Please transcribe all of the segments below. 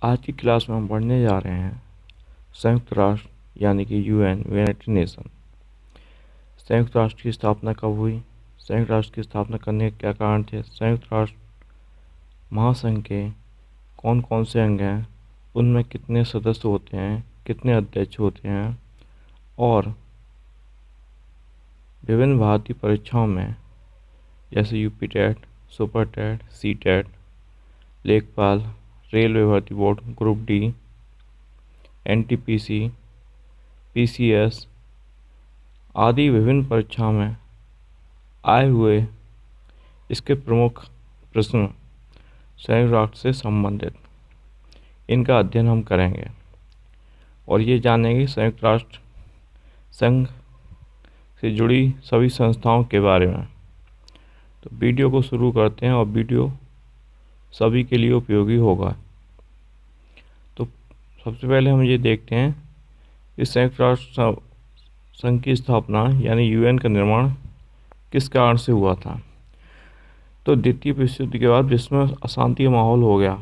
आज की क्लास में हम पढ़ने जा रहे हैं संयुक्त राष्ट्र यानी कि यूएन, यूनाइटेड नेशन। संयुक्त राष्ट्र की स्थापना कब हुई, संयुक्त राष्ट्र की स्थापना करने के क्या कारण थे, संयुक्त राष्ट्र महासंघ के कौन कौन से अंग हैं, उनमें कितने सदस्य होते हैं, कितने अध्यक्ष होते हैं, और विभिन्न भारतीय परीक्षाओं में जैसे UP TET, super TET, C TET, लेखपाल, रेलवे भर्ती board, group D, NTPC, PCS आदि विभिन्न परीक्षाओं में आए हुए इसके प्रमुख प्रश्न संयुक्त राष्ट्र से संबंधित, इनका अध्ययन हम करेंगे और ये जानेंगे संयुक्त राष्ट्र संघ से जुड़ी सभी संस्थाओं के बारे में। तो वीडियो को शुरू करते हैं और वीडियो सभी के लिए उपयोगी होगा। तो सबसे पहले हम ये देखते हैं कि संयुक्त राष्ट्र संघ की स्थापना यानी यूएन का निर्माण किस कारण से हुआ था। तो द्वितीय विश्व युद्ध के बाद विश्व में अशांति का माहौल हो गया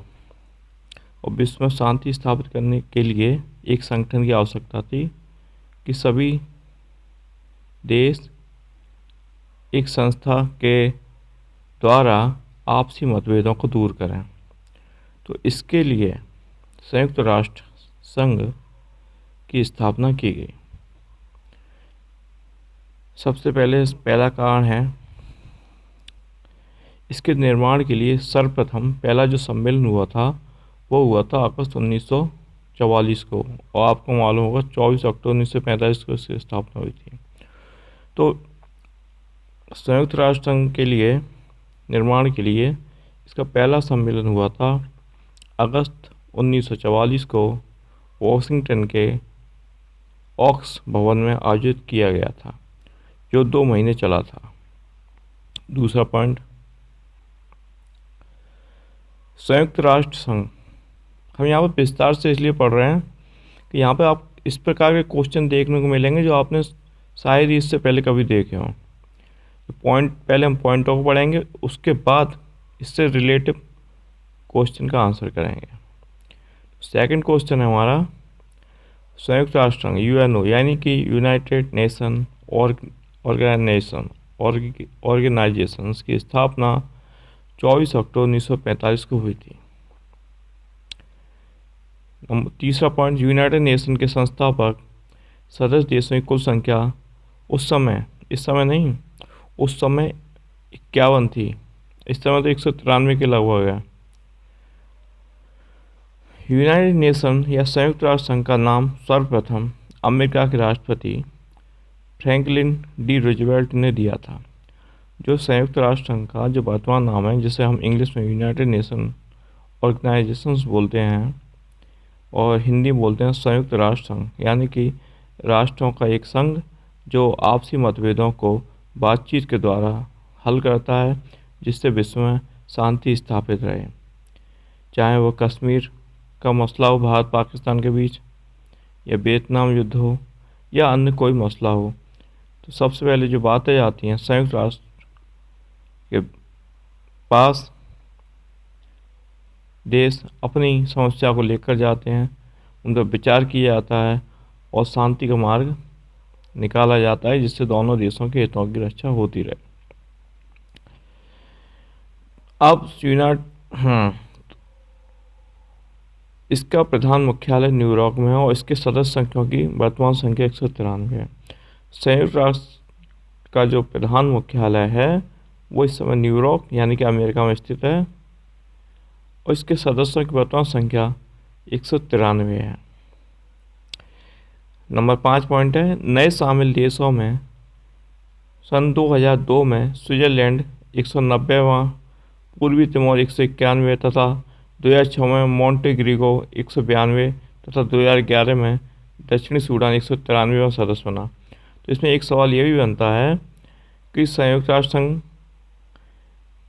और विश्व में शांति स्थापित करने के लिए एक संगठन की आवश्यकता थी कि सभी देश एक संस्था के द्वारा आपसी मतभेदों को दूर करें। तो इसके लिए संयुक्त राष्ट्र संघ की स्थापना की गई। सबसे पहला कारण है, इसके निर्माण के लिए सर्वप्रथम पहला जो सम्मेलन हुआ था वो हुआ था अगस्त 1944 को, और आपको मालूम होगा 24 अक्टूबर 1945 को इसकी स्थापना हुई थी। तो संयुक्त राष्ट्र संघ के लिए निर्माण के लिए इसका पहला सम्मेलन हुआ था अगस्त 1944 को वॉशिंगटन के ऑक्स भवन में आयोजित किया गया था, जो 2 महीने चला था। दूसरा पॉइंट, संयुक्त राष्ट्र संघ हम यहाँ पर विस्तार से इसलिए पढ़ रहे हैं कि यहाँ पे आप इस प्रकार के क्वेश्चन देखने को मिलेंगे जो आपने शायद ही इससे पहले कभी देखे हों। पहले हम पॉइंटों को पढ़ेंगे, उसके बाद इससे रिलेटिव क्वेश्चन का आंसर करेंगे। सेकंड क्वेश्चन है हमारा, संयुक्त राष्ट्र संघ यूएनओ यानी कि यूनाइटेड नेशन ऑर्गेनाइजेशंस की स्थापना 24 अक्टूबर 1945 को हुई थी। तीसरा पॉइंट, यूनाइटेड नेशन के संस्थापक सदस्य देशों की कुल संख्या उस समय 51 थी। इस समय तो 193 के लगभग है। यूनाइटेड नेशन या संयुक्त राष्ट्र संघ का नाम सर्वप्रथम अमेरिका के राष्ट्रपति फ्रैंकलिन डी रूजवेल्ट ने दिया था। जो संयुक्त राष्ट्र संघ का जो वर्तमान नाम है, जिसे हम इंग्लिश में यूनाइटेड नेशन ऑर्गेनाइजेशंस बोलते हैं और हिंदी में बोलते हैं संयुक्त राष्ट्र संघ, यानी कि राष्ट्रों का एक संघ जो आपसी मतभेदों को बातचीत के द्वारा हल करता है, जिससे विश्व में शांति स्थापित रहे। चाहे वो कश्मीर का मसला हो भारत पाकिस्तान के बीच, या वियतनाम युद्ध हो, या अन्य कोई मसला हो, तो सबसे पहले जो बातें आती हैं संयुक्त राष्ट्र के पास देश अपनी समस्या को लेकर जाते हैं, उन पर विचार किया जाता है और शांति का मार्ग निकाला जाता है, जिससे दोनों देशों के हितों की रक्षा होती रहे। अब इसका प्रधान मुख्यालय न्यूयॉर्क में है और इसके सदस्य संख्या की वर्तमान संख्या 193 है। संयुक्त राष्ट्र का जो प्रधान मुख्यालय है वो इस समय न्यूयॉर्क यानी कि अमेरिका में स्थित है और इसके सदस्यों की वर्तमान संख्या 193 है। नंबर 5 पॉइंट है, नए शामिल देशों में सन 2002 में स्विट्जरलैंड 190वां, पूर्वी तिमोर 191 तथा 2006 में मोंटेग्रीगो 192 तथा 2011 में दक्षिणी सूडान 193वां सदस्य बना। तो इसमें एक सवाल ये भी बनता है कि संयुक्त राष्ट्र संघ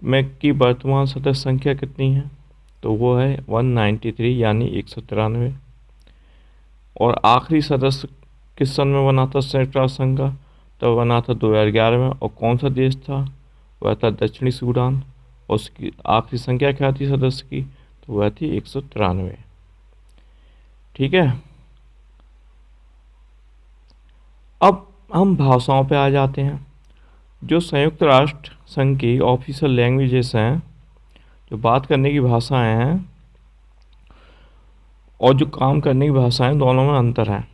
में की वर्तमान सदस्य संख्या कितनी है, तो वो है 193 यानी 193। और आखिरी सदस्य किस सन में बना था संयुक्त राष्ट्र संघ का, तो बना था 2011 में। और कौन सा देश था, वह था दक्षिणी सूडान। और उसकी आखिरी संख्या क्या थी सदस्य की, तो वह थी 193। ठीक है। अब हम भाषाओं पे आ जाते हैं। जो संयुक्त राष्ट्र संघ की ऑफिशियल लैंग्वेजेस हैं, जो बात करने की भाषाएं हैं और जो काम करने की भाषाएं, दोनों में अंतर है।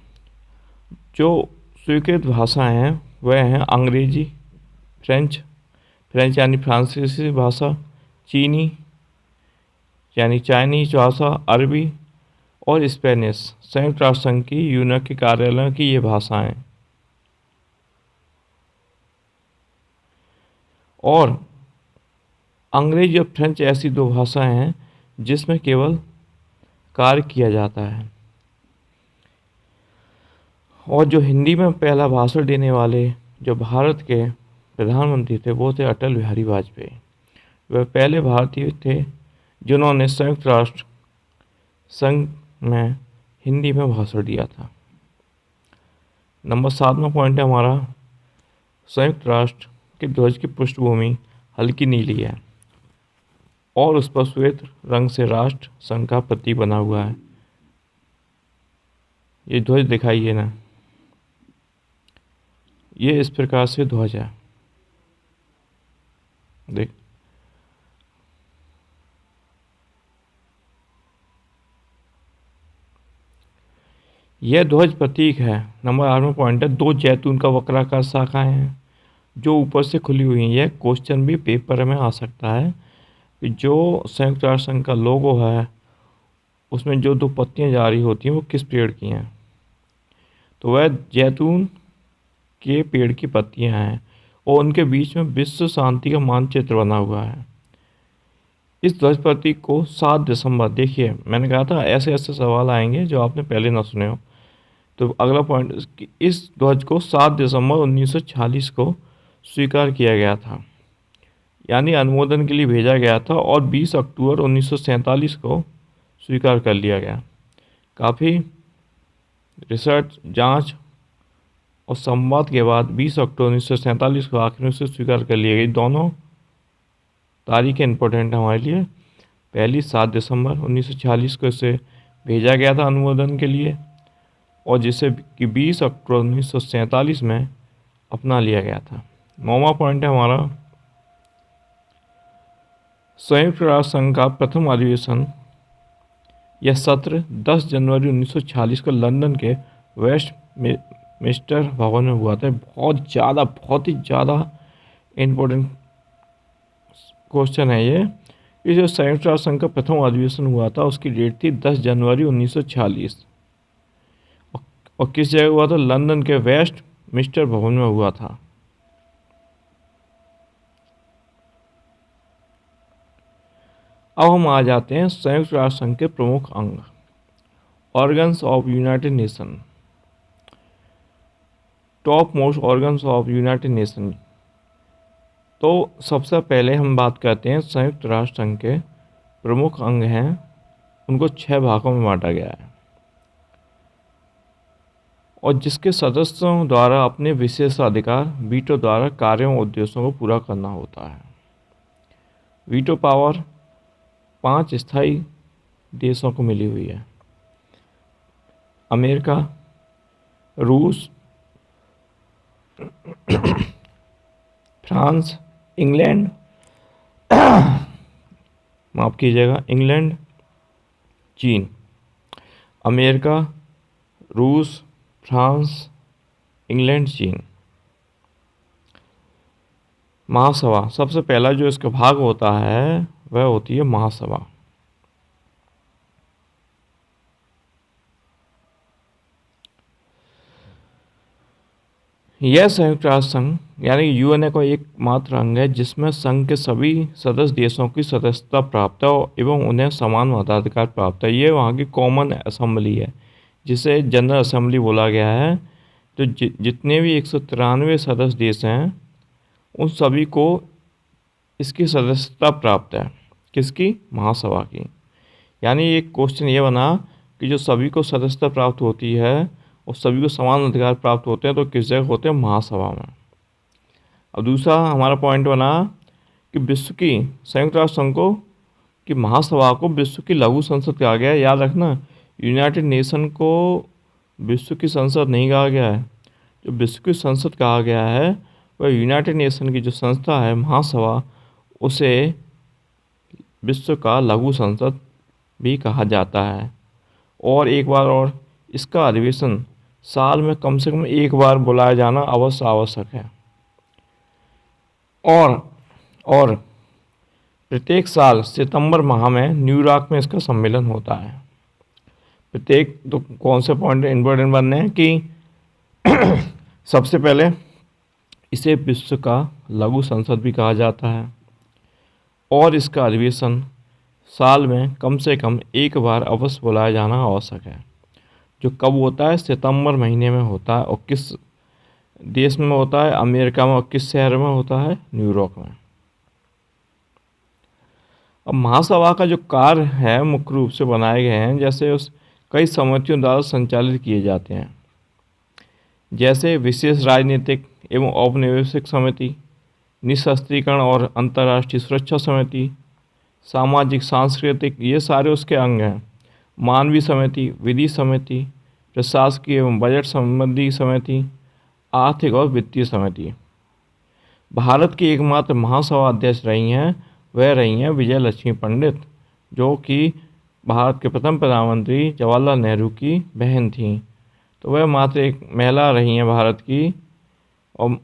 जो स्वीकृत भाषाएं हैं वह हैं अंग्रेजी, फ्रेंच, फ्रेंच यानी फ्रांसीसी भाषा, चीनी यानी चाइनीज भाषा, अरबी और स्पेनिश संयुक्त राष्ट्र संघ की यूएन के कार्यालयों की ये भाषाएं। और अंग्रेजी और फ्रेंच ऐसी दो भाषाएं हैं जिसमें केवल कार्य किया जाता है। और जो हिंदी में पहला भाषण देने वाले जो भारत के प्रधानमंत्री थे वो थे अटल बिहारी वाजपेयी। वह पहले भारतीय थे जिन्होंने संयुक्त राष्ट्र संघ में हिंदी में भाषण दिया था। नंबर 7वां पॉइंट है हमारा, संयुक्त राष्ट्र के ध्वज की पृष्ठभूमि हल्की नीली है और उस पर श्वेत रंग से राष्ट्र संघ का प्रतीक बना हुआ है। ये ध्वज दिखाइए ना, ये इस प्रकार से ध्वज है, देख। यह ध्वज प्रतीक है। नंबर 8वां पॉइंट है, दो जैतून का वक्राकार शाखाएं हैं जो ऊपर से खुली हुई हैं। यह क्वेश्चन भी पेपर में आ सकता है कि जो संयुक्त राष्ट्र संघ का लोगो है उसमें जो दो पत्तियां जा रही होती हैं वो किस पेड़ की हैं, तो वह जैतून के पेड़ की पत्तियां हैं और उनके बीच में विश्व शांति का मानचित्र बना हुआ है। इस ध्वज प्रतीक को 7 दिसंबर, देखिए मैंने कहा था ऐसे ऐसे सवाल आएंगे जो आपने पहले ना सुने हो। तो अगला पॉइंट, इस ध्वज को 7 दिसंबर 1946 को स्वीकार किया गया था, यानी अनुमोदन के लिए भेजा गया था और 20 अक्टूबर 1947 को स्वीकार कर लिया गया। काफ़ी रिसर्च, जांच और संवाद के बाद 20 अक्टूबर 1947 को आखिर में से स्वीकार कर लिया गई। दोनों तारीखें इंपॉर्टेंट है हमारे लिए। पहली 7 दिसंबर 1946 को इसे भेजा गया था अनुमोदन के लिए और जिसे कि 20 अक्टूबर 1947 में अपना लिया गया था। 9वां पॉइंट है हमारा, संयुक्त राष्ट्र संघ का प्रथम अधिवेशन यह सत्र 10 जनवरी 1946 को लंदन के वेस्ट मिनिस्टर भवन में हुआ था। बहुत ही ज़्यादा इम्पोर्टेंट क्वेश्चन है ये। ये जो संयुक्त राष्ट्र संघ का प्रथम अधिवेशन हुआ था उसकी डेट थी 10 जनवरी 1946 और किस जगह हुआ था, लंदन के वेस्ट मिनिस्टर भवन में हुआ था। अब हम आ जाते हैं संयुक्त राष्ट्र संघ के प्रमुख अंग, organs of United nation, top most organs of United nation. तो सबसे पहले हम बात करते हैं संयुक्त राष्ट्र संघ के प्रमुख अंग हैं, उनको 6 भागों में बांटा गया है और जिसके सदस्यों द्वारा अपने विशेषाधिकार वीटो द्वारा कार्यों और उद्देश्यों को पूरा करना होता है। वीटो पावर 5 स्थायी देशों को मिली हुई है, अमेरिका, रूस, फ्रांस, इंग्लैंड, माफ़ कीजिएगा, इंग्लैंड, चीन। अमेरिका, रूस, फ्रांस, इंग्लैंड, चीन। महासभा, सबसे पहला जो इसका भाग होता है वह होती है महासभा। यह संयुक्त राष्ट्र संघ यानी यूएनए का एकमात्र अंग है जिसमें संघ के सभी सदस्य देशों की सदस्यता प्राप्त है एवं उन्हें समान मताधिकार प्राप्त है। ये वहाँ की कॉमन असेंबली है जिसे जनरल असेंबली बोला गया है। तो जितने भी 193 सदस्य देश हैं उन सभी को इसकी सदस्यता प्राप्त है। किसकी? महासभा की। यानी एक क्वेश्चन ये बना कि जो सभी को सदस्यता प्राप्त होती है और सभी को समान अधिकार प्राप्त होते हैं तो किस जगह होते हैं? महासभा में। अब दूसरा हमारा पॉइंट बना कि विश्व की संयुक्त राष्ट्र संघ को कि महासभा को विश्व की लघु संसद कहा गया है। याद रखना यूनाइटेड नेशन को विश्व की संसद नहीं कहा गया है। जो विश्व की संसद कहा गया है वह यूनाइटेड नेशन की जो संस्था है महासभा, उसे विश्व का लघु संसद भी कहा जाता है। और एक बार और, इसका अधिवेशन साल में कम से कम एक बार बुलाया जाना अवश्य आवश्यक है। और प्रत्येक साल सितंबर माह में न्यूयॉर्क में इसका सम्मेलन होता है। प्रत्येक तो कौन से पॉइंट इम्पोर्टेंट बनने हैं कि सबसे पहले इसे विश्व का लघु संसद भी कहा जाता है और इसका अधिवेशन साल में कम से कम एक बार अवश्य बुलाया जाना आवश्यक है, जो कब होता है, सितंबर महीने में होता है। और किस देश में होता है, अमेरिका में। और किस शहर में होता है, न्यूयॉर्क में। अब महासभा का जो कार्य है मुख्य रूप से बनाए गए हैं, जैसे उस कई समितियों द्वारा संचालित किए जाते हैं, जैसे विशेष राजनीतिक एवं औपनिवेशिक समिति, निशस्त्रीकरण और अंतर्राष्ट्रीय सुरक्षा समिति, सामाजिक सांस्कृतिक, ये सारे उसके अंग हैं। मानवीय समिति, विधि समिति, प्रशासकीय एवं बजट संबंधी समिति, आर्थिक और वित्तीय समिति। भारत की एकमात्र महासभा अध्यक्ष रही हैं, वह रही हैं विजय लक्ष्मी पंडित, जो कि भारत के प्रथम प्रधानमंत्री जवाहरलाल नेहरू की बहन थीं। तो वह मात्र एक महिला रही हैं भारत की। और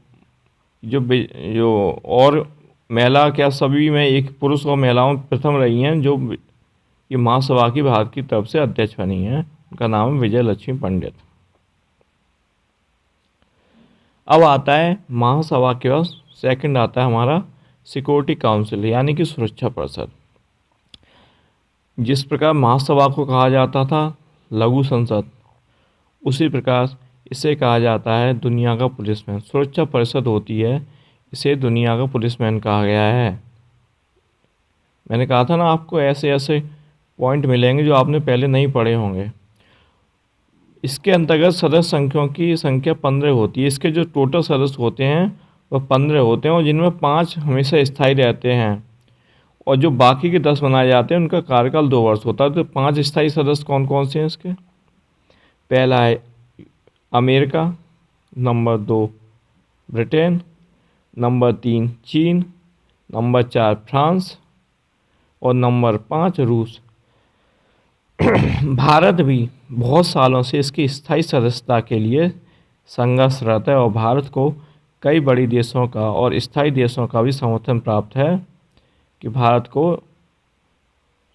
जो और महिला क्या, सभी में एक पुरुष और महिलाओं प्रथम रही हैं जो ये महासभा की भारत की तरफ से अध्यक्ष बनी हैं। उनका नाम है विजय लक्ष्मी पंडित। अब आता है महासभा के बाद सेकंड आता है हमारा सिक्योरिटी काउंसिल, यानी कि सुरक्षा परिषद। जिस प्रकार महासभा को कहा जाता था लघु संसद, उसी प्रकार इसे कहा जाता है दुनिया का पुलिसमैन। सुरक्षा परिषद होती है, इसे दुनिया का पुलिसमैन कहा गया है। मैंने कहा था ना आपको ऐसे ऐसे पॉइंट मिलेंगे जो आपने पहले नहीं पढ़े होंगे। इसके अंतर्गत सदस्य संख्याओं की संख्या 15 होती है। इसके जो टोटल सदस्य होते हैं वह 15 होते हैं, और जिनमें 5 हमेशा स्थायी रहते हैं, और जो बाकी के 10 बनाए जाते हैं उनका कार्यकाल 2 वर्ष होता है। तो 5 स्थायी सदस्य कौन कौन से हैं इसके? पहला है अमेरिका, नंबर 2 ब्रिटेन, नंबर 3 चीन, नंबर 4 फ्रांस और नंबर 5 रूस। भारत भी बहुत सालों से इसकी स्थायी सदस्यता के लिए संघर्षरत है, और भारत को कई बड़ी देशों का और स्थायी देशों का भी समर्थन प्राप्त है कि भारत को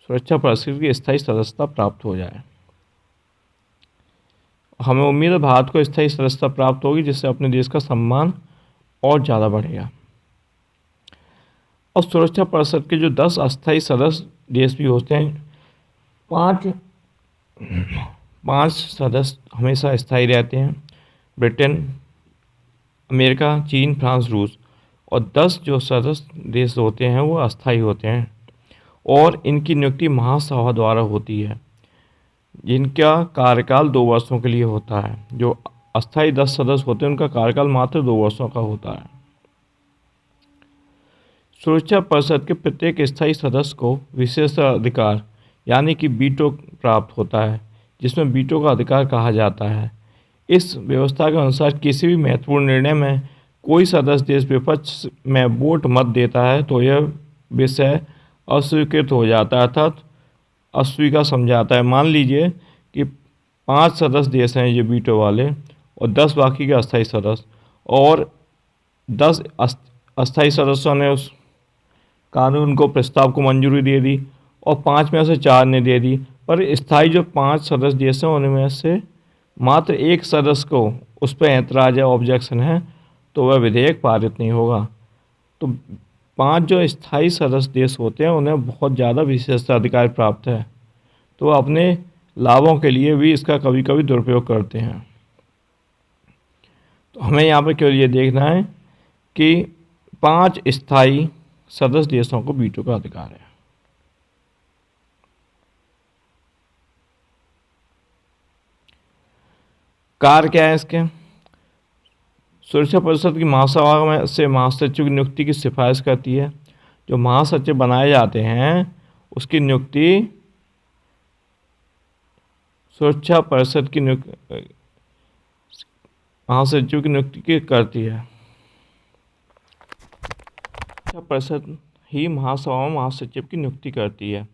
सुरक्षा परिषद की स्थायी सदस्यता प्राप्त हो जाए। हमें उम्मीद है भारत को स्थायी सदस्यता प्राप्त होगी, जिससे अपने देश का सम्मान और ज़्यादा बढ़ेगा। और सुरक्षा परिषद के जो 10 अस्थायी सदस्य देश भी होते हैं, 5 सदस्य हमेशा स्थायी रहते हैं, ब्रिटेन, अमेरिका, चीन, फ्रांस, रूस। और 10 जो सदस्य देश होते हैं वो अस्थायी होते हैं, और इनकी नियुक्ति महासभा द्वारा होती है, जिनका कार्यकाल 2 वर्षों के लिए होता है। जो अस्थायी 10 सदस्य होते हैं उनका कार्यकाल मात्र 2 वर्षों का होता है। सुरक्षा परिषद के प्रत्येक स्थायी सदस्य को विशेषाधिकार यानी कि वीटो प्राप्त होता है, जिसमें वीटो का अधिकार कहा जाता है। इस व्यवस्था के अनुसार किसी भी महत्वपूर्ण निर्णय में कोई सदस्य देश विपक्ष में वोट मत देता है तो यह विषय अस्वीकृत हो जाता है, अर्थात अस्वीकार समझाता है। मान लीजिए कि 5 सदस्य देश हैं ये वीटो वाले, और 10 बाकी के अस्थायी सदस्य, और 10 अस्थायी सदस्यों ने उस कानून को, प्रस्ताव को मंजूरी दे दी, और 5 में से 4 ने दे दी। पर स्थायी जो 5 सदस्य देश हैं उनमें से मात्र 1 सदस्य को उस पर ऐतराज़ है, ऑब्जेक्शन है, तो वह विधेयक पारित नहीं होगा। तो 5 जो स्थायी सदस्य देश होते हैं उन्हें बहुत ज़्यादा विशेषाधिकार प्राप्त है, तो वह अपने लाभों के लिए भी इसका कभी कभी दुरुपयोग करते हैं। तो हमें यहाँ पर केवल ये देखना है कि 5 स्थायी सदस्य देशों को वीटो का अधिकार है। कार्य क्या है इसके? सुरक्षा परिषद की महासभा में से महासचिव की नियुक्ति की सिफारिश करती है। जो महासचिव बनाए जाते हैं उसकी नियुक्ति सुरक्षा परिषद की महासचिव की नियुक्ति करती है। सुरक्षा परिषद ही महासभा में महासचिव की नियुक्ति करती है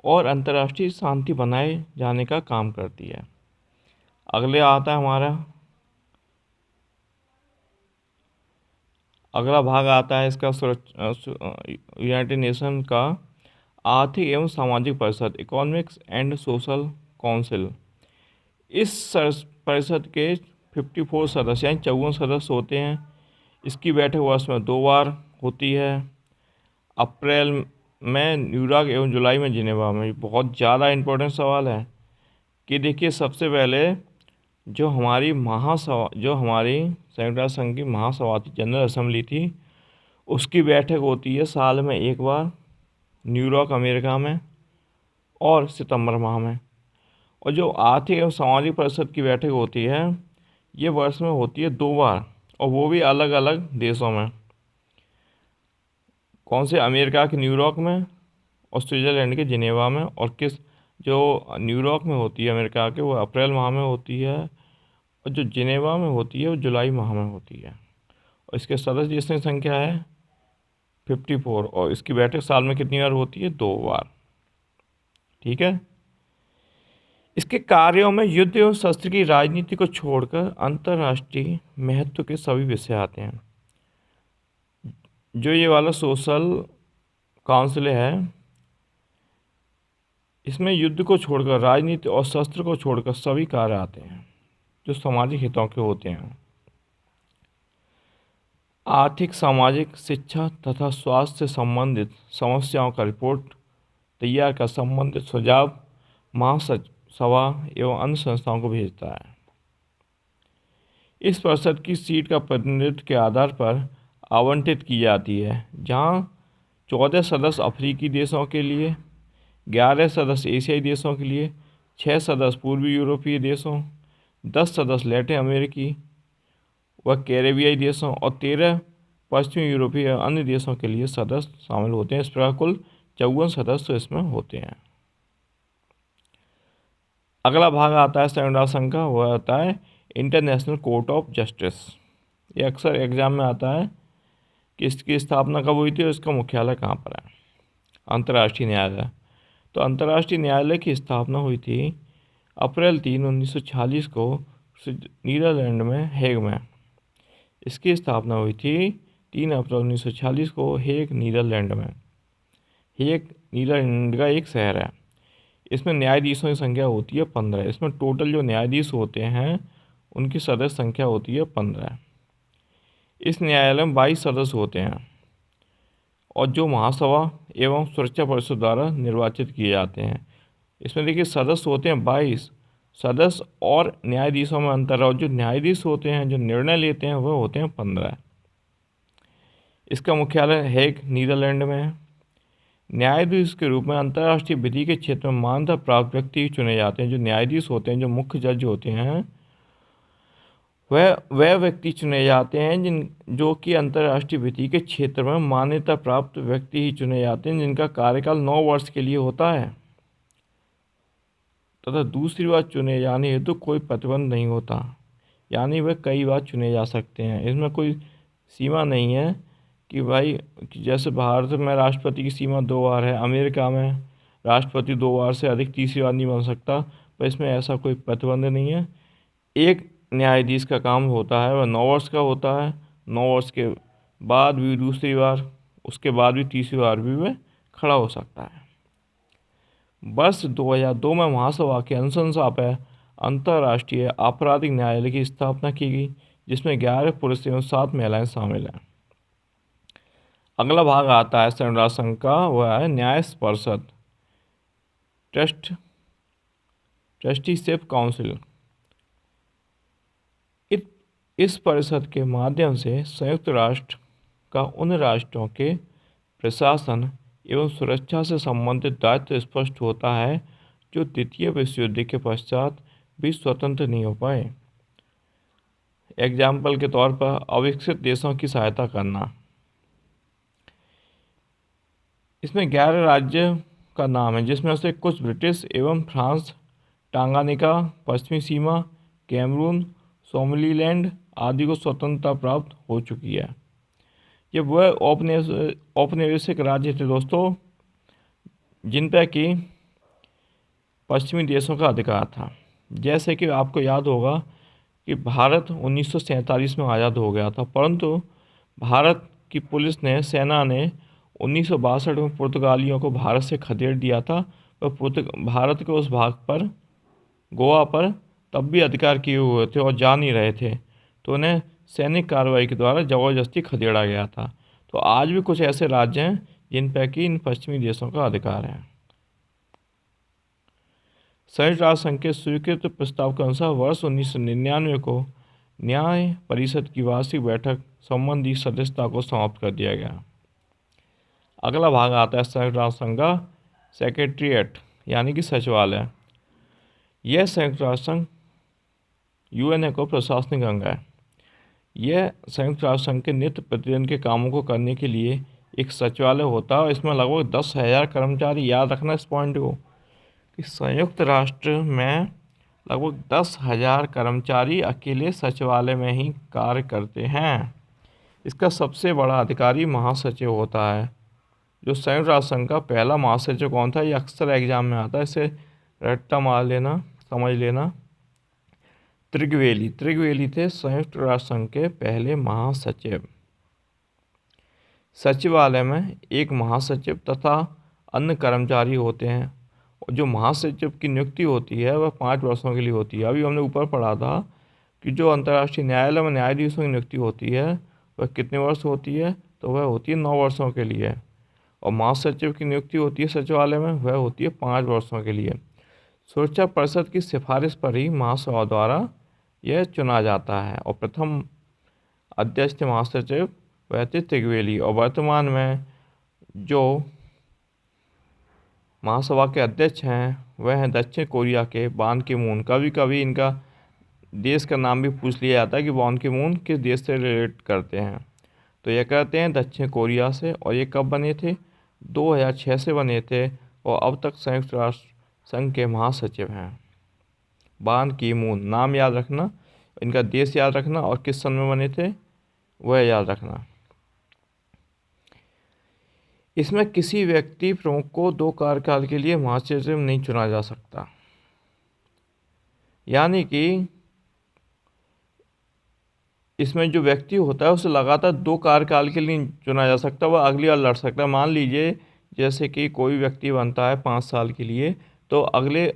और अंतर्राष्ट्रीय शांति बनाए जाने का काम करती है। अगले आता है हमारा अगला भाग आता है इसका यूनाइटेड नेशन का आर्थिक एवं सामाजिक परिषद, इकोनॉमिक्स एंड सोशल काउंसिल। इस परिषद के 54 सदस्य यानी 54 सदस्य होते हैं। इसकी बैठक वर्ष में 2 बार होती है, अप्रैल में न्यूयॉर्क एवं जुलाई में जिनेवा में। बहुत ज़्यादा इम्पोर्टेंट सवाल है कि देखिए, सबसे पहले जो हमारी संयुक्त राष्ट्र संघ की महासभा थी, जनरल असेंबली थी, उसकी बैठक होती है साल में एक बार न्यूयॉर्क अमेरिका में और सितंबर माह में। और जो आर्थिक एवं सामाजिक परिषद की बैठक होती है ये वर्ष में होती है 2 बार, और वो भी अलग अलग देशों में। कौन से? अमेरिका के न्यूयॉर्क में और स्विट्ज़रलैंड के जिनेवा में। और जो न्यूयॉर्क में होती है अमेरिका के, वो अप्रैल माह में होती है, और जो जिनेवा में होती है वो जुलाई माह में होती है। और इसके सदस्य देश की संख्या है 54, और इसकी बैठक साल में कितनी बार होती है? 2 बार। ठीक है। इसके कार्यों में युद्ध एवं शस्त्र की राजनीति को छोड़कर अंतर्राष्ट्रीय महत्व के सभी विषय आते हैं। जो ये वाला सोशल काउंसिल है, इसमें युद्ध को छोड़कर, राजनीति और शस्त्र को छोड़कर सभी कार्य आते हैं जो सामाजिक हितों के होते हैं। आर्थिक, सामाजिक, शिक्षा तथा स्वास्थ्य से संबंधित समस्याओं का रिपोर्ट तैयार कर संबंधित सुझाव महासभा एवं अन्य संस्थाओं को भेजता है। इस परिषद की सीट का प्रतिनिधित्व के आधार पर आवंटित की जाती है, जहां 14 सदस्य अफ्रीकी देशों के लिए, 11 सदस्य एशियाई देशों के लिए, 6 सदस्य पूर्वी यूरोपीय देशों, 10 सदस्य लैटिन अमेरिकी व कैरेबियाई देशों और 13 पश्चिमी यूरोपीय अन्य देशों के लिए सदस्य शामिल होते हैं। इस प्रकार कुल 54 सदस्य इसमें होते हैं। अगला भाग आता है संयुक्त राष्ट्र संघ का, वह आता है इंटरनेशनल कोर्ट ऑफ जस्टिस। ये अक्सर एग्जाम में आता है कि इसकी स्थापना कब हुई थी और इसका मुख्यालय कहाँ पर है। अंतर्राष्ट्रीय न्यायालय। तो अंतर्राष्ट्रीय न्यायालय की स्थापना हुई थी अप्रैल 3, 1946 को नीदरलैंड में हेग में। इसकी स्थापना हुई थी 3 अप्रैल 1946 को हेग, नीदरलैंड में। हेग नीदरलैंड का एक शहर है। इसमें न्यायाधीशों की संख्या होती है 15। इसमें टोटल जो न्यायाधीश होते हैं उनकी सदस्य संख्या होती है 15। इस न्यायालय में 22 सदस्य होते हैं, और जो महासभा एवं सुरक्षा परिषद द्वारा निर्वाचित किए जाते हैं। इसमें देखिए सदस्य होते हैं 22 सदस्य, और न्यायाधीशों में अंतर है, और जो न्यायाधीश होते हैं जो निर्णय लेते हैं वह होते हैं 15। इसका मुख्यालय हेग, नीदरलैंड में है। न्यायाधीश के रूप में अंतर्राष्ट्रीय विधि के क्षेत्र में मान्यता प्राप्त व्यक्ति चुने जाते हैं। जो न्यायाधीश होते हैं, जो मुख्य जज होते हैं, वह व्यक्ति चुने जाते हैं जो कि अंतर्राष्ट्रीय विधि के क्षेत्र में मान्यता प्राप्त व्यक्ति ही चुने जाते हैं, जिनका कार्यकाल 9 वर्ष के लिए होता है तथा दूसरी बार चुने जाने हेतु कोई प्रतिबंध नहीं होता, यानी वह कई बार चुने जा सकते हैं। इसमें कोई सीमा नहीं है कि भाई, जैसे भारत में राष्ट्रपति की सीमा 2 बार है, अमेरिका में राष्ट्रपति 2 बार से अधिक तीसरी बार नहीं बन सकता, पर इसमें ऐसा कोई प्रतिबंध नहीं है। एक न्यायाधीश का काम होता है वह 9 वर्ष का होता है। 9 वर्ष के बाद भी दूसरी बार, उसके बाद भी तीसरी बार भी वह खड़ा हो सकता है। वर्ष 2002 में महासभा की अनुशंसा पर अंतर्राष्ट्रीय आपराधिक न्यायालय की स्थापना की गई, जिसमें 11 पुरुष एवं 7 महिलाएं शामिल हैं। अगला भाग आता है संयुक्त राष्ट्र संघ का, वह है न्याय परिषद, ट्रस्टीशिप काउंसिल। इस परिषद के माध्यम से संयुक्त राष्ट्र का उन राष्ट्रों के प्रशासन एवं सुरक्षा से संबंधित दायित्व स्पष्ट होता है जो द्वितीय विश्व युद्ध के पश्चात भी स्वतंत्र नहीं हो पाए। एग्जाम्पल के तौर पर अविकसित देशों की सहायता करना। इसमें 11 राज्य का नाम है, जिसमें से कुछ ब्रिटिश एवं फ्रांस टांगानिका, पश्चिमी सीमा, कैमरून, सोमालिलैंड आदि को स्वतंत्रता प्राप्त हो चुकी है। ये वह औपनिवेशिक राज्य थे दोस्तों जिन पर कि पश्चिमी देशों का अधिकार था। जैसे कि आपको याद होगा कि भारत 1947 में आज़ाद हो गया था, परंतु भारत की पुलिस ने, सेना ने 1962 में पुर्तगालियों को भारत से खदेड़ दिया था। वह भारत के उस भाग पर, गोवा पर, तब भी अधिकार किए हुए थे और जा नहीं रहे थे, तो उन्हें सैनिक कार्रवाई के द्वारा ज़बरदस्ती खदेड़ा गया था। तो आज भी कुछ ऐसे राज्य हैं जिन पर कि इन पश्चिमी देशों का अधिकार है। संयुक्त राष्ट्र संघ के स्वीकृत प्रस्ताव के अनुसार वर्ष 1999 को न्याय परिषद की वार्षिक बैठक संबंधी सदस्यता को समाप्त कर दिया गया। अगला भाग आता है संयुक्त राष्ट्र संघ का सेक्रेटरीट यानी कि सचिवालय। यह संयुक्त राष्ट्र संघ यूएनए को प्रशासनिक अंग है। यह संयुक्त राष्ट्र संघ के नित्य प्रतिदिन के कामों को करने के लिए एक सचिवालय होता है और इसमें लगभग 10,000 कर्मचारी, याद रखना इस पॉइंट को, कि संयुक्त राष्ट्र में लगभग 10,000 कर्मचारी अकेले सचिवालय में ही कार्य करते हैं। इसका सबसे बड़ा अधिकारी महासचिव होता है। जो संयुक्त राष्ट्र संघ का पहला महासचिव कौन था, ये अक्सर एग्जाम में आता है, इसे रट्टा मार लेना, समझ लेना। त्रिगवेली थे संयुक्त राष्ट्र संघ के पहले महासचिव। सचिवालय में एक महासचिव तथा अन्य कर्मचारी होते हैं। और जो महासचिव की नियुक्ति होती है वह 5 वर्षों के लिए होती है। अभी हमने ऊपर पढ़ा था कि जो अंतर्राष्ट्रीय न्यायालय में न्यायाधीशों की नियुक्ति होती है वह कितने वर्ष होती है, तो वह होती है 9 वर्षों के लिए। और महासचिव की नियुक्ति होती है सचिवालय में, वह होती है 5 वर्षों के लिए। सुरक्षा परिषद की सिफारिश पर ही महासभा द्वारा यह चुना जाता है। और प्रथम अध्यक्ष थे महासचिव, वह थे त्रिगवेली। और वर्तमान में जो महासभा के अध्यक्ष हैं वह हैं दक्षिण कोरिया के बान की मून। कभी कभी इनका देश का नाम भी पूछ लिया जाता है कि बान की मून किस देश से रिलेट करते हैं, तो यह कहते हैं दक्षिण कोरिया से। और ये कब बने थे, 2006 से बने थे और अब तक संयुक्त राष्ट्र संघ के महासचिव हैं। बान की मून नाम याद रखना, इनका देश याद रखना और किस सन में बने थे वह याद रखना। इसमें किसी व्यक्ति प्रमुख को 2 कार्यकाल के लिए महासचिव नहीं चुना जा सकता। यानी कि इसमें जो व्यक्ति होता है उसे लगातार 2 कार्यकाल के लिए चुना जा सकता, वह अगली बार लड़ सकता है। मान लीजिए जैसे कि कोई व्यक्ति बनता है 5 साल के लिए, तो अगले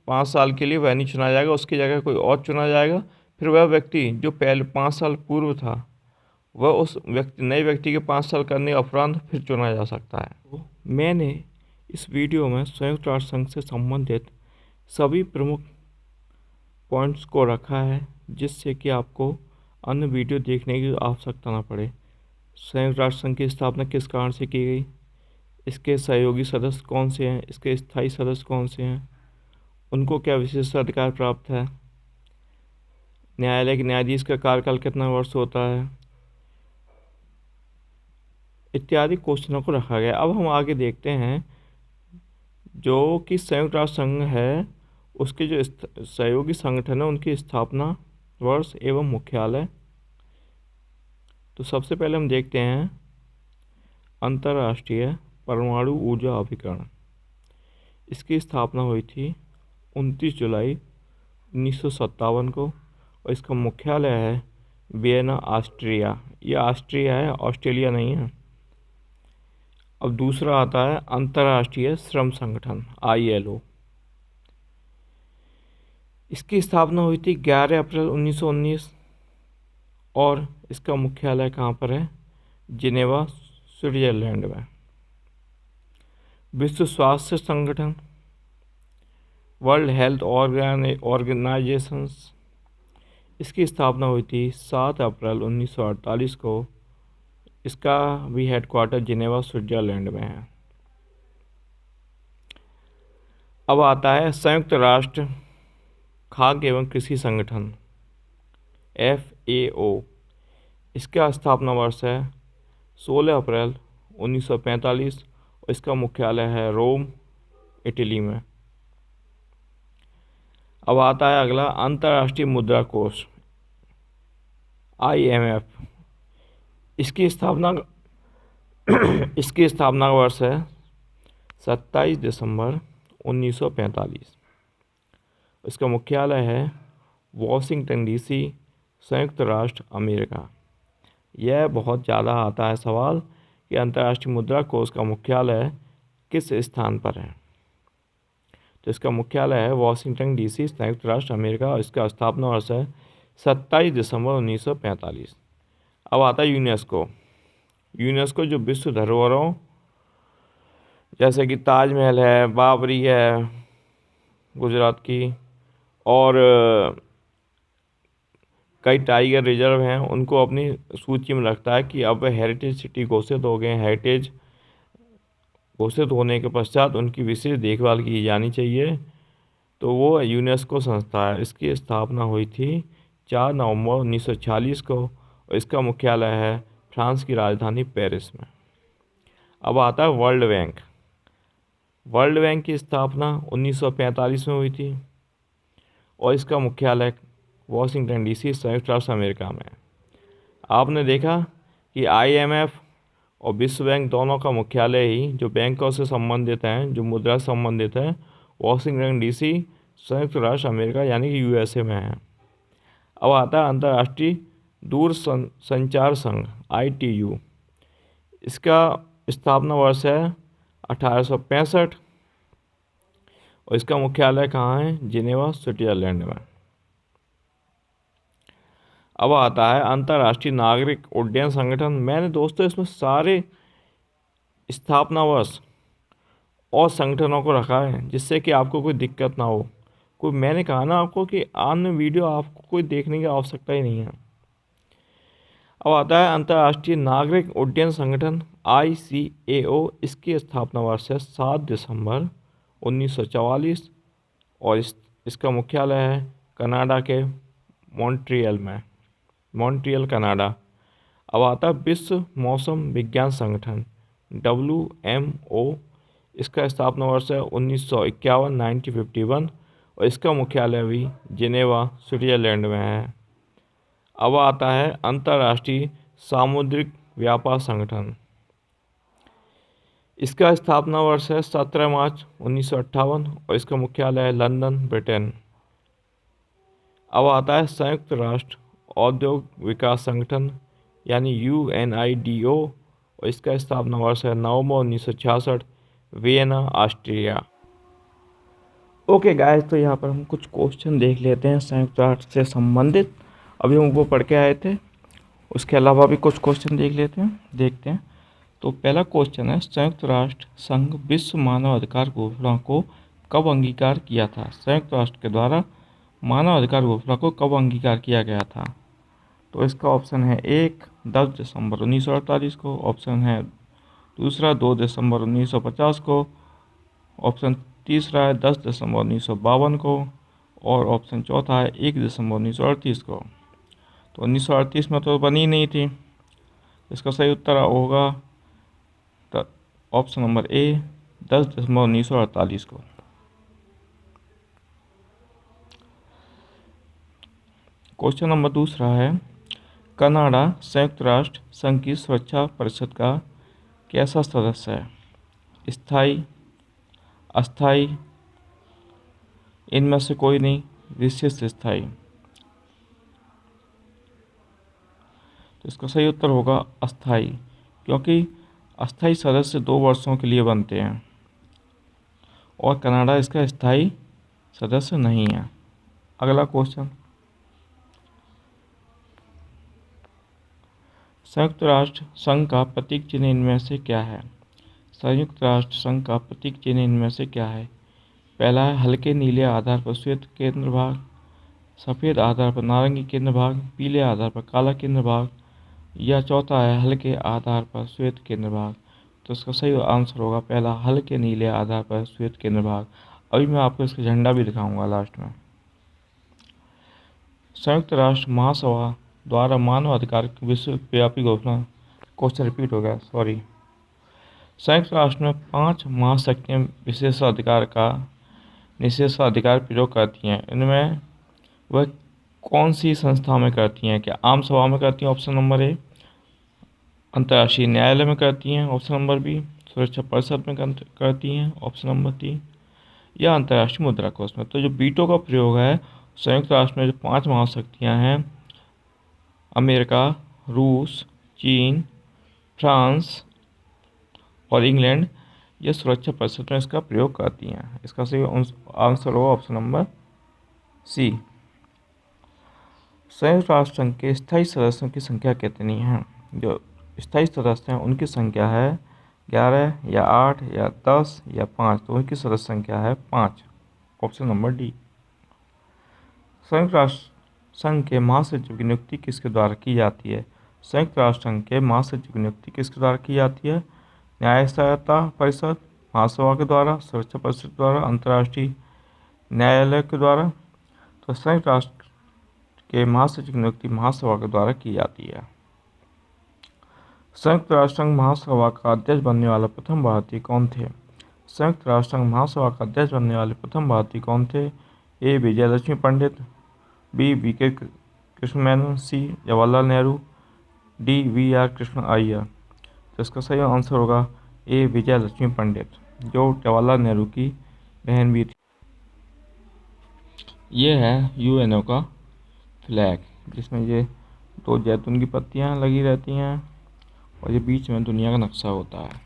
5 साल के लिए वह नहीं चुना जाएगा, उसकी जगह कोई और चुना जाएगा। फिर वह व्यक्ति जो पहले 5 साल पूर्व था वह उस नए व्यक्ति के 5 साल करने के उपरांत फिर चुना जा सकता है। मैंने इस वीडियो में संयुक्त राष्ट्र संघ से संबंधित सभी प्रमुख पॉइंट्स को रखा है जिससे कि आपको अन्य वीडियो देखने की आवश्यकता न पड़े। संयुक्त राष्ट्र संघ की स्थापना किस कारण से की गई, इसके सहयोगी सदस्य कौन से हैं, इसके स्थायी सदस्य कौन से हैं, उनको क्या विशेष अधिकार प्राप्त है, न्यायालय के न्यायाधीश का कार्यकाल कितना वर्ष होता है, इत्यादि क्वेश्चनों को रखा गया। अब हम आगे देखते हैं जो कि संयुक्त राष्ट्र संघ है उसके जो सहयोगी संगठन है उनकी स्थापना वर्ष एवं मुख्यालय। तो सबसे पहले हम देखते हैं अंतर्राष्ट्रीय परमाणु ऊर्जा अभिकरण। इसकी स्थापना हुई थी 29 जुलाई 1957 को और इसका मुख्यालय है वियना, ऑस्ट्रिया। यह ऑस्ट्रिया है, ऑस्ट्रेलिया नहीं है। अब दूसरा आता है अंतर्राष्ट्रीय श्रम संगठन ILO। इसकी स्थापना हुई थी 11 अप्रैल 1919 और इसका मुख्यालय कहाँ पर है, जिनेवा, स्विट्जरलैंड में। विश्व स्वास्थ्य संगठन वर्ल्ड हेल्थ ऑर्गेनाइजेशन, इसकी स्थापना हुई थी 7 अप्रैल 1948 को। इसका भी हेडक्वार्टर जिनेवा, स्विट्जरलैंड में है। अब आता है संयुक्त राष्ट्र खाद्य एवं कृषि संगठन FAO। इसका स्थापना वर्ष है 16 अप्रैल 1945 और इसका मुख्यालय है रोम, इटली में। अब आता है अगला, अंतर्राष्ट्रीय मुद्रा कोष IMF। इसकी स्थापना इसकी स्थापना का वर्ष है 27 दिसंबर 1945। इसका मुख्यालय है वॉशिंगटन DC, संयुक्त राष्ट्र अमेरिका। यह बहुत ज़्यादा आता है सवाल कि अंतर्राष्ट्रीय मुद्रा कोष का मुख्यालय किस स्थान पर है। तो इसका मुख्यालय है वॉशिंगटन DC, संयुक्त राष्ट्र अमेरिका, और इसका स्थापना वर्ष है 27 दिसंबर 1945। अब आता है यूनेस्को। यूनेस्को जो विश्व धरोहरों जैसे कि ताजमहल है, बाबरी है गुजरात की, और कई टाइगर रिजर्व हैं, उनको अपनी सूची में रखता है कि अब हेरिटेज सिटी घोषित हो गए। हेरिटेज घोषित होने के पश्चात उनकी विशेष देखभाल की जानी चाहिए। तो वो यूनेस्को संस्था है। इसकी स्थापना हुई थी 4 नवंबर 1946 को, और इसका मुख्यालय है फ्रांस की राजधानी पेरिस में। अब आता है वर्ल्ड बैंक। वर्ल्ड बैंक की स्थापना 1945 में हुई थी, और इसका मुख्यालय वॉशिंगटन DC, संयुक्त राष्ट्र अमेरिका में। आपने देखा कि IMF और विश्व बैंक दोनों का मुख्यालय ही जो बैंकों से संबंधित हैं, जो मुद्रा से संबंधित हैं, वॉशिंगटन DC, संयुक्त राष्ट्र अमेरिका यानी कि USA में है। अब आता है अंतर्राष्ट्रीय दूर संचार संघ ITU। इसका स्थापना वर्ष है 1865, और इसका मुख्यालय कहाँ है? जिनेवा, स्विट्जरलैंड में। अब आता है अंतर्राष्ट्रीय नागरिक उड्डयन संगठन। मैंने दोस्तों इसमें सारे स्थापना वर्ष और संगठनों को रखा है जिससे कि आपको कोई दिक्कत ना हो। कोई मैंने कहा ना आपको कि अन्य वीडियो आपको कोई देखने की आवश्यकता ही नहीं है। अब आता है अंतर्राष्ट्रीय नागरिक उड्डयन संगठन ICAO। इसकी स्थापना वर्ष है 7 दिसंबर 1944, और इसका मुख्यालय है कनाडा के मॉन्ट्रियल कनाडा। अब आता है विश्व मौसम विज्ञान संगठन WMO। इसका स्थापना वर्ष है 1951, और इसका मुख्यालय भी जिनेवा, स्विट्जरलैंड में है। अब आता है अंतर्राष्ट्रीय सामुद्रिक व्यापार संगठन। इसका स्थापना वर्ष है 17 मार्च 1958, और इसका मुख्यालय है लंदन, ब्रिटेन। अब आता है संयुक्त राष्ट्र औद्योगिक विकास संगठन यानी UNIDO, और इसका स्थापना वर्ष है नवंबर 1966, वियना, ऑस्ट्रिया। ओके गाइस, तो यहाँ पर हम कुछ क्वेश्चन देख लेते हैं संयुक्त राष्ट्र से संबंधित। अभी हम वो पढ़ के आए थे, उसके अलावा भी कुछ क्वेश्चन देखते हैं। तो पहला क्वेश्चन है, संयुक्त राष्ट्र संघ विश्व मानव अधिकार घोषणा को कब अंगीकार किया था? संयुक्त राष्ट्र के द्वारा मानव अधिकार घोषणा को कब अंगीकार किया गया था? तो इसका ऑप्शन है 1 10 दिसंबर 1948 को, ऑप्शन है दूसरा 2 दिसंबर 1950 को, ऑप्शन तीसरा है 10 दिसंबर 1952 को, और ऑप्शन चौथा है 1 दिसंबर 1938 को। तो 1938 में तो बनी नहीं थी। इसका सही उत्तर होगा ऑप्शन नंबर A 10 दिसंबर 1948 को। क्वेश्चन नंबर दूसरा है, कनाडा संयुक्त राष्ट्र संघ की सुरक्षा परिषद का कैसा सदस्य है? स्थायी, अस्थायी, इनमें से कोई नहीं, विशिष्ट स्थायी। तो इसका सही उत्तर होगा अस्थायी, क्योंकि अस्थायी सदस्य 2 वर्षों के लिए बनते हैं, और कनाडा इसका स्थायी सदस्य नहीं है। अगला क्वेश्चन, संयुक्त राष्ट्र संघ का प्रतीक चिन्ह इनमें से क्या है? संयुक्त राष्ट्र संघ का प्रतीक चिन्ह इनमें से क्या है? पहला है हल्के नीले आधार पर श्वेत केंद्र भाग, सफ़ेद आधार पर नारंगी केंद्र भाग, पीले आधार पर काला केंद्र भाग, या चौथा है हल्के आधार पर श्वेत केंद्र भाग। तो इसका सही आंसर होगा पहला, हल्के नीले आधार पर श्वेत केंद्र भाग। अभी मैं आपको इसका झंडा भी दिखाऊंगा लास्ट में। संयुक्त राष्ट्र महासभा द्वारा मानव अधिकार की विश्वव्यापी घोषणा, क्वेश्चन रिपीट हो गया, सॉरी। संयुक्त राष्ट्र में 5 महाशक्तियाँ विशेषाधिकार का निषेधाधिकार प्रयोग करती हैं, इनमें वह कौन सी संस्था में करती हैं? क्या आम सभा में करती हैं, ऑप्शन नंबर ए, अंतर्राष्ट्रीय न्यायालय में करती हैं, ऑप्शन नंबर बी, सुरक्षा परिषद में करती हैं, ऑप्शन नंबर डी, या अंतर्राष्ट्रीय मुद्रा कोष में। तो जो वीटो का प्रयोग है, संयुक्त राष्ट्र में जो 5 महाशक्तियाँ हैं, अमेरिका, रूस, चीन, फ्रांस और इंग्लैंड, ये सुरक्षा परिषद में इसका प्रयोग करती हैं। इसका सही आंसर होगा ऑप्शन नंबर सी। संयुक्त राष्ट्र संघ के स्थायी सदस्यों की संख्या कितनी है? जो स्थायी सदस्य हैं उनकी संख्या है 11 या 8 या 10 या 5। तो उनकी सदस्य संख्या है 5, ऑप्शन नंबर डी। संयुक्त राष्ट्र संघ के महासचिव की नियुक्ति किसके द्वारा की जाती है? संयुक्त राष्ट्र संघ के महासचिव की नियुक्ति किसके द्वारा की जाती है? न्याय सहायता परिषद, महासभा के द्वारा, सुरक्षा परिषद द्वारा, अंतर्राष्ट्रीय न्यायालय के द्वारा। तो संयुक्त राष्ट्र के महासचिव की नियुक्ति महासभा के द्वारा की जाती है। संयुक्त राष्ट्र संघ महासभा का अध्यक्ष बनने वाला प्रथम भारतीय कौन थे? संयुक्त राष्ट्र संघ महासभा का अध्यक्ष बनने वाले प्रथम भारतीय कौन थे? ए विजयलक्ष्मी पंडित, बी वी.के. कृष्ण मेनन, सी जवाहरलाल नेहरू, डी वी.आर. कृष्ण अय्यर। तो इसका सही आंसर होगा ए विजयलक्ष्मी पंडित, जो जवाहरलाल नेहरू की बहन भी थी। ये है यूएनओ का फ्लैग, जिसमें ये 2 जैतून की पत्तियां लगी रहती हैं और ये बीच में दुनिया का नक्शा होता है।